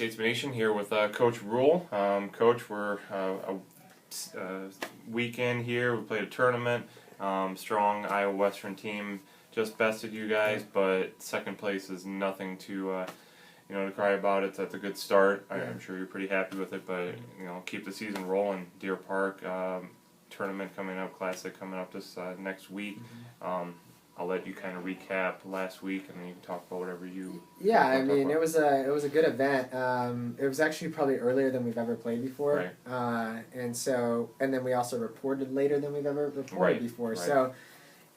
Statesman Nation here with Coach Rule. Coach, we're a weekend here. We played a tournament. Strong Iowa Western team just bested you guys, but second place is nothing to to cry about. That's a good start. I'm sure you're pretty happy with it, but keep the season rolling. Deer Park tournament coming up, Classic coming up this next week. I'll let you kind of recap last week, and then you can talk about whatever you. Yeah, I mean, it was a good event. It was actually probably earlier than we've ever played before, right. And then we also reported later than we've ever reported before. Right. So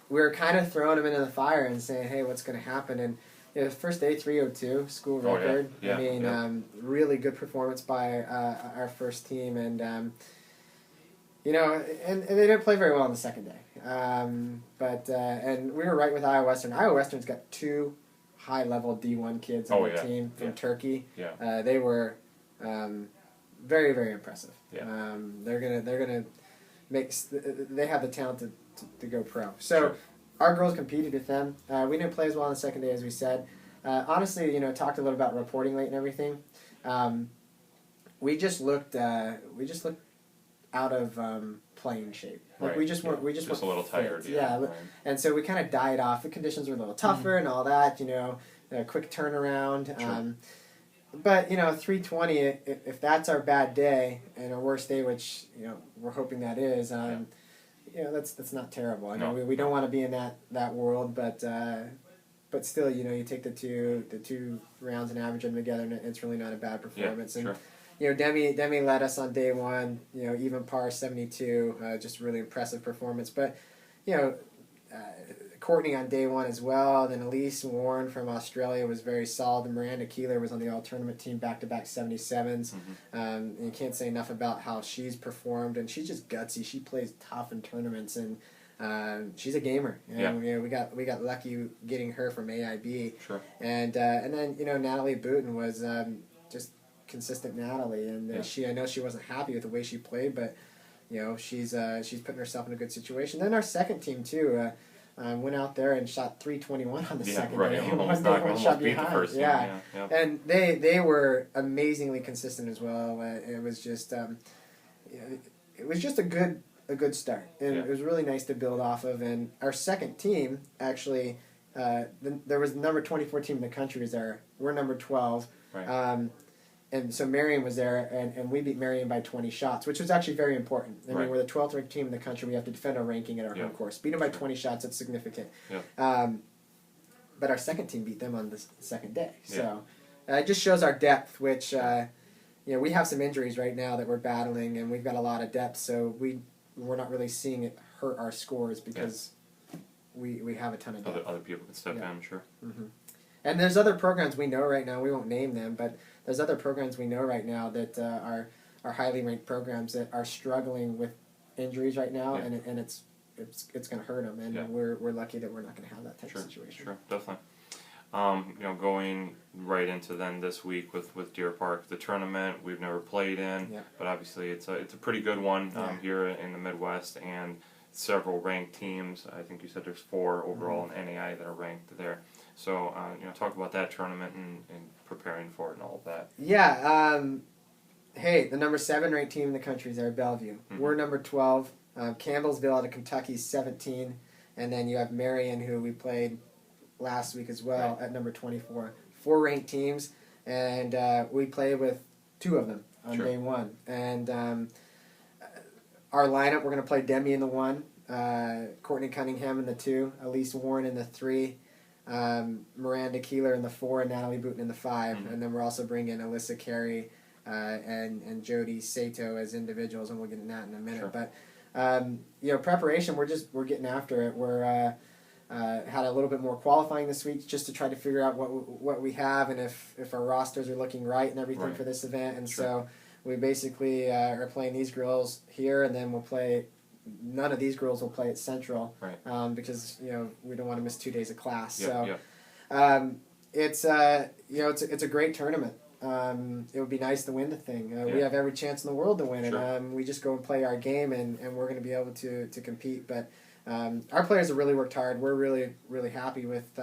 we were kind of throwing them into the fire and saying, hey, what's going to happen? And first day 302 school record. Yeah. I mean, really good performance by our first team, and and they didn't play very well on the second day. And we were right with Iowa Western. Iowa Western's got two high-level D1 kids on the team from Turkey. Yeah. They were very, very impressive. Yeah. They're gonna make. They have the talent to go pro. So sure. Our girls competed with them. We didn't play as well on the second day as we said. Honestly, talked a little about reporting late and everything. We just looked out of playing shape. Like we just weren't. We just a little tired. Yeah. Right. And so we kind of died off. The conditions were a little tougher and all that. A quick turnaround. Sure. But 320. If that's our bad day and our worst day, which we're hoping that is. That's not terrible. I know we don't want to be in that world, but still, you take the two rounds and average them together, and it's really not a bad performance. Yeah, sure. And Demi led us on day one. Even par 72, just really impressive performance. But Courtney on day one as well. Then Elise Warren from Australia was very solid. And Miranda Keeler was on the all-tournament team, back-to-back 77s. Mm-hmm. And you can't say enough about how she's performed. And she's just gutsy. She plays tough in tournaments, and she's a gamer. We got lucky getting her from AIB. Sure. And then Natalie Booten was just consistent Natalie, and I know she wasn't happy with the way she played, but she's putting herself in a good situation. Then our second team too. Went out there and shot 321 on the second day. Almost beat the first team. Yeah. And they were amazingly consistent as well. It was just a good start, and it was really nice to build off of. And our second team actually, there was the number 24 team in the country was there. We're number 12. Right. And so Marion was there, and we beat Marion by 20 shots, which was actually very important. I mean, we're the 12th ranked team in the country. We have to defend our ranking at our home course. Beat them by 20 shots, that's significant. Yeah. But our second team beat them on the second day. So it just shows our depth, which, we have some injuries right now that we're battling, and we've got a lot of depth, so we're not really seeing it hurt our scores because we have a ton of depth. Other people can step in, sure. Mm-hmm. And there's other programs we know right now, we won't name them, but there's other programs we know right now that are highly ranked programs that are struggling with injuries right now, and it's going to hurt them, and we're lucky that we're not going to have that type of situation. Sure, definitely. Going right into then this week with Deer Park, the tournament we've never played in, but obviously it's a pretty good one here in the Midwest, and several ranked teams. I think you said there's 4 overall in NAI that are ranked there. So, talk about that tournament and preparing for it and all of that. Yeah. Hey, the number 7 ranked team in the country is there, Bellevue. Mm-hmm. We're number 12. Campbellsville out of Kentucky is 17. And then you have Marion, who we played last week as well, at number 24. 4 ranked teams, and we played with 2 of them on day one. And our lineup, we're going to play Demi in the 1, Courtney Cunningham in the 2, Elise Warren in the 3, Miranda Keeler in the 4, and Natalie Booten in the 5, and then we're also bringing Alyssa Carey and Jody Sato as individuals, and we'll get into that in a minute. Sure. But preparation, we're getting after it. We're had a little bit more qualifying this week just to try to figure out what we have and if our rosters are looking right and everything for this event. And so we basically are playing these girls here, and then we'll play. None of these girls will play at Central, because we don't want to miss 2 days of class. It's a great tournament. It would be nice to win the thing. We have every chance in the world to win it. We just go and play our game, and we're going to be able to compete. But our players have really worked hard. We're really, really happy with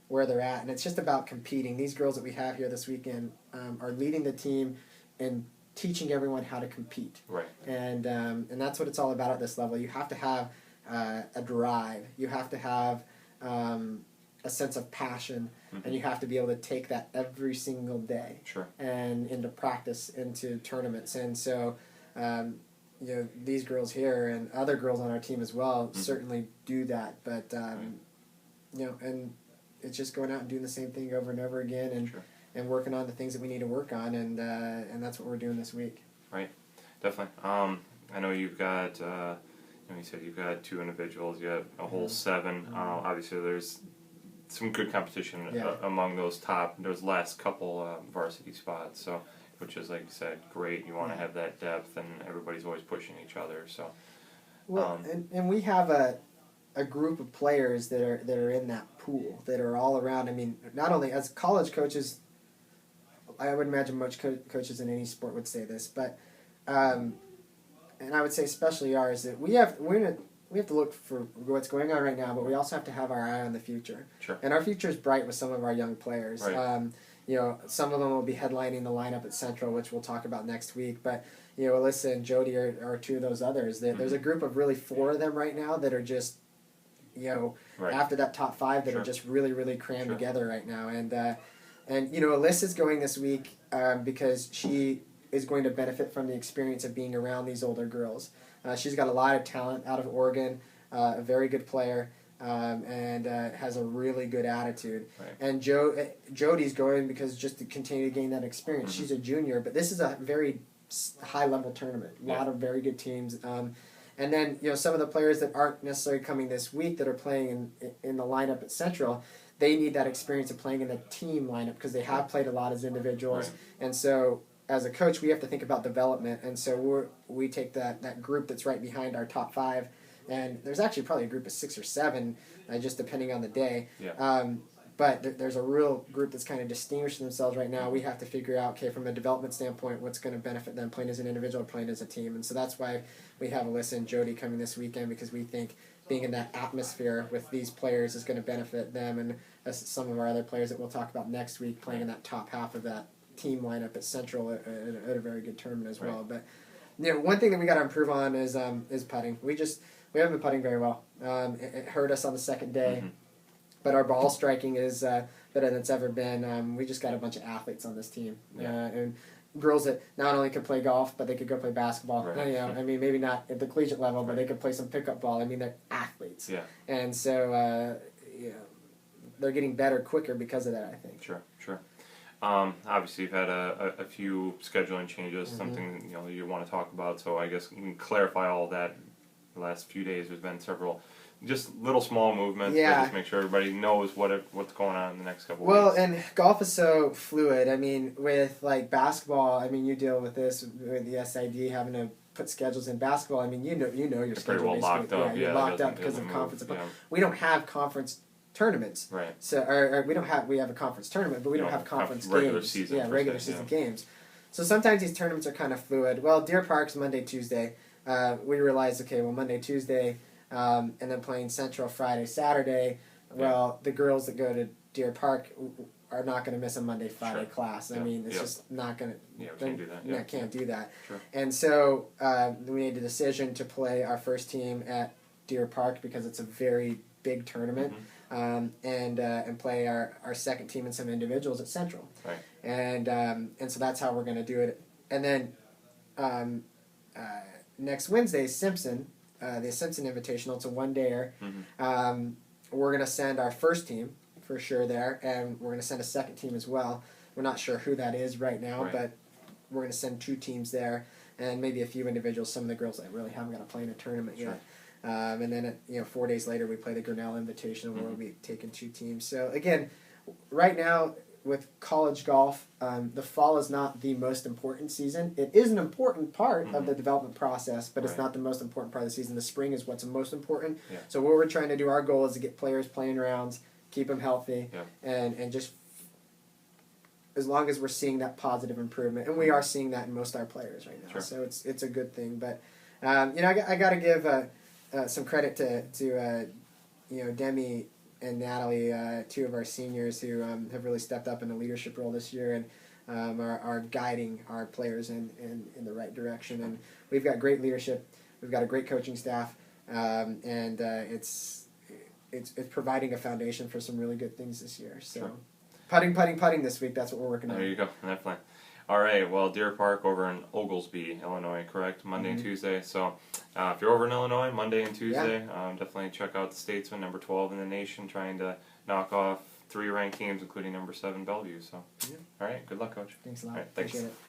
where they're at, and it's just about competing. These girls that we have here this weekend are leading the team and teaching everyone how to compete. Right. And that's what it's all about at this level. You have to have a drive. You have to have a sense of passion, and you have to be able to take that every single day. Sure. And into practice, into tournaments. And so, these girls here and other girls on our team as well certainly do that. But, and it's just going out and doing the same thing over and over again, and and working on the things that we need to work on, and that's what we're doing this week. Right, definitely. I know you've got, you said you've got 2 individuals, you have a whole 7. Obviously, there's some good competition among those last couple varsity spots. So, which is, like you said, great. You want to have that depth, and everybody's always pushing each other. So, well, and we have a group of players that are in that pool that are all around. I mean, not only as college coaches, I would imagine most coaches in any sport would say this, but and I would say especially ours, that we have to look for what's going on right now, but we also have to have our eye on the future. Sure. And our future is bright with some of our young players. Right. Some of them will be headlining the lineup at Central, which we'll talk about next week. But Alyssa and Jody are 2 of those others. There's a group of really 4 of them right now that are just after that top 5 that are just really, really crammed together right now. And Alyssa's going this week because she is going to benefit from the experience of being around these older girls. She's got a lot of talent out of Oregon, a very good player, and has a really good attitude. Right. And Jody's going because just to continue to gain that experience. She's a junior, but this is a very high-level tournament. A lot of very good teams. And then some of the players that aren't necessarily coming this week that are playing in the lineup at Central, they need that experience of playing in the team lineup because they have played a lot as individuals. Right. And so as a coach, we have to think about development. And so we take that group that's right behind our top 5, and there's actually probably a group of 6 or 7, just depending on the day. Yeah. But there's a real group that's kind of distinguishing themselves right now. We have to figure out, okay, from a development standpoint, what's going to benefit them playing as an individual or playing as a team. And so that's why we have Alyssa and Jody coming this weekend, because we think being in that atmosphere with these players is going to benefit them, and some of our other players that we'll talk about next week playing in that top half of that team lineup at Central at a very good tournament as well. But one thing that we got to improve on is putting. We haven't been putting very well. It hurt us on the second day. But our ball striking is better than it's ever been. We just got a bunch of athletes on this team, and girls that not only can play golf, but they could go play basketball. Right. I mean, maybe not at the collegiate level, but they could play some pickup ball. I mean, they're athletes. Yeah. And so, they're getting better quicker because of that, I think. Sure. Obviously, you've had a few scheduling changes, something you want to talk about. So I guess you can clarify all that. The last few days, there's been several. Just little small movements, but just make sure everybody knows what's going on in the next couple of weeks. Well, and golf is so fluid. I mean, with like basketball, I mean, you deal with this with the SID having to put schedules in basketball. I mean, you know your schedule. Pretty well locked up. You're locked up because of conference. Yeah. We don't have conference tournaments. Right. So, we have a conference tournament, but we don't have conference games. Regular season. Yeah, regular season games. So sometimes these tournaments are kind of fluid. Well, Deer Park's Monday, Tuesday. We realized, okay, well, Monday, Tuesday. And then playing Central Friday, Saturday. Well, the girls that go to Deer Park are not going to miss a Monday, Friday class. I mean, it's just not going to. Yeah, we can't do that. Can't do that. Sure. And so we made the decision to play our first team at Deer Park because it's a very big tournament, and play our second team and some individuals at Central. Right. And so that's how we're going to do it. And then next Wednesday, Simpson. The Simpson Invitational. It's a one-dayer. We're going to send our first team for sure there, and we're going to send a second team as well. We're not sure who that is right now, but we're going to send 2 teams there, and maybe a few individuals. Some of the girls that really haven't got to play in a tournament yet. And then 4 days later, we play the Grinnell Invitational, where we'll be taking 2 teams. So again, right now, with college golf, the fall is not the most important season. It is an important part of the development process, but it's not the most important part of the season. The spring is what's most important. Yeah. So what we're trying to do, our goal is to get players playing rounds, keep them healthy, and just as long as we're seeing that positive improvement, and we are seeing that in most of our players right now. Sure. So it's a good thing. But I got to give some credit to Demi and Natalie, two of our seniors who have really stepped up in a leadership role this year and are guiding our players in the right direction. And we've got great leadership. We've got a great coaching staff, and it's providing a foundation for some really good things this year. So, sure. putting this week. That's what we're working on. There you go. Definitely. All right. Well, Deer Park over in Oglesby, Illinois, correct? Monday and Tuesday. So, if you're over in Illinois, Monday and Tuesday, definitely check out the Statesman, number 12 in the nation, trying to knock off 3 ranked teams, including number 7 Bellevue. So, all right. Good luck, Coach. Thanks a lot. All right, thanks. Appreciate it.